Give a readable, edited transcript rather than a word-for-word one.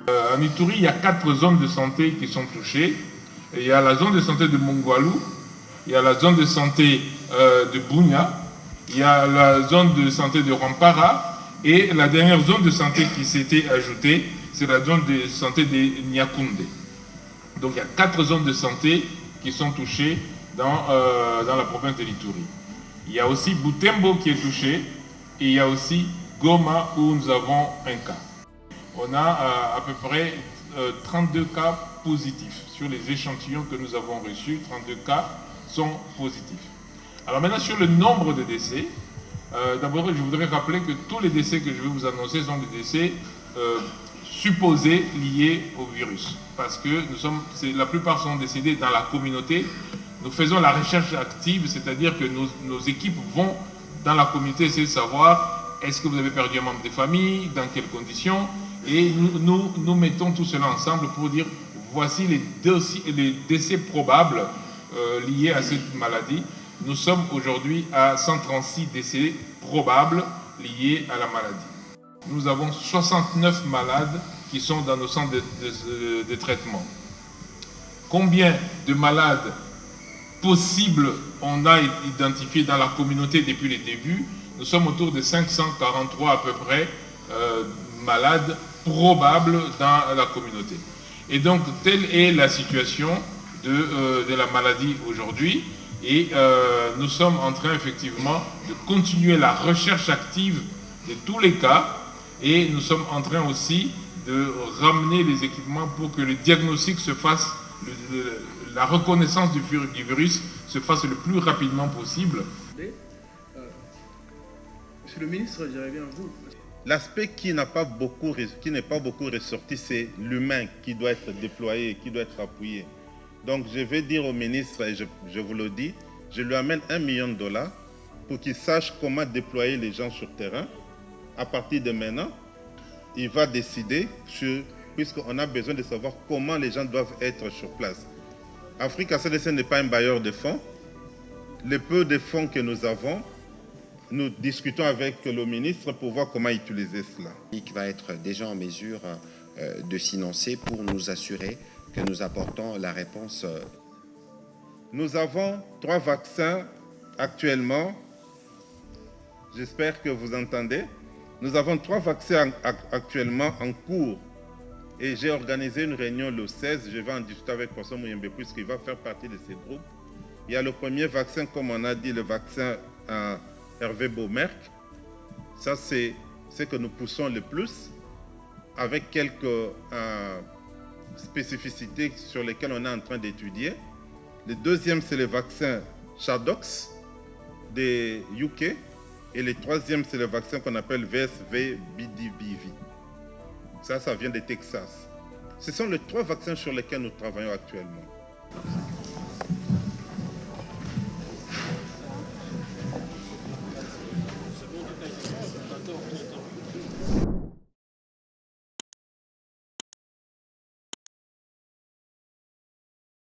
En Ituri, il y a 4 zones de santé qui sont touchées. Il y a la zone de santé de Mongwalu, il y a la zone de santé de Bunia, il y a la zone de santé de Rampara et la dernière zone de santé qui s'était ajoutée, c'est la zone de santé de Nyakoundé. Donc il y a 4 zones de santé qui sont touchées dans la province de l'Ituri. Il y a aussi Butembo qui est touché et il y a aussi Goma où nous avons un cas. On a à peu près 32 cas positifs. Sur les échantillons que nous avons reçus, 32 cas sont positifs. Alors maintenant sur le nombre de décès, d'abord je voudrais rappeler que tous les décès que je vais vous annoncer sont des décès supposés liés au virus. Parce que la plupart sont décédés dans la communauté. Nous faisons la recherche active, c'est-à-dire que nos équipes vont dans la communauté essayer de savoir est-ce que vous avez perdu un membre de famille, dans quelles conditions, et nous mettons tout cela ensemble pour dire voici les décès probables liés à cette maladie. Nous sommes aujourd'hui à 136 décès probables liés à la maladie. Nous avons 69 malades qui sont dans nos centres de traitement. Combien de malades possibles on a identifiés dans la communauté depuis le début? Nous sommes autour de 543 à peu près malades probables dans la communauté. Et donc, telle est la situation de la maladie aujourd'hui. Et nous sommes en train effectivement de continuer la recherche active de tous les cas. Et nous sommes en train aussi de ramener les équipements pour que le diagnostic se fasse, la reconnaissance du virus se fasse le plus rapidement possible. Monsieur le ministre, je reviens à vous. L'aspect qui n'est pas beaucoup ressorti, c'est l'humain qui doit être déployé, qui doit être appuyé. Donc je vais dire au ministre, et je vous le dis, je lui amène $1 million pour qu'il sache comment déployer les gens sur terrain. À partir de maintenant, il va décider, puisqu'on a besoin de savoir comment les gens doivent être sur place. Africa CDC n'est pas un bailleur de fonds. Le peu de fonds que nous avons, nous discutons avec le ministre pour voir comment utiliser cela. Qui va être déjà en mesure de financer pour nous assurer que nous apportons la réponse. Nous avons 3 vaccins actuellement. J'espère que vous entendez. Nous avons 3 vaccins actuellement en cours. Et j'ai organisé une réunion le 16. Je vais en discuter avec François Mouyembe puisqu'il va faire partie de ces groupes. Il y a le premier vaccin, comme on a dit, le vaccin Hervé Beaumerc. Ça, c'est ce que nous poussons le plus, avec quelques spécificités sur lesquelles on est en train d'étudier. Le deuxième, c'est le vaccin Chadox des UK. Et le troisième, c'est le vaccin qu'on appelle VSV BDBV. Ça vient de Texas. Ce sont les 3 vaccins sur lesquels nous travaillons actuellement.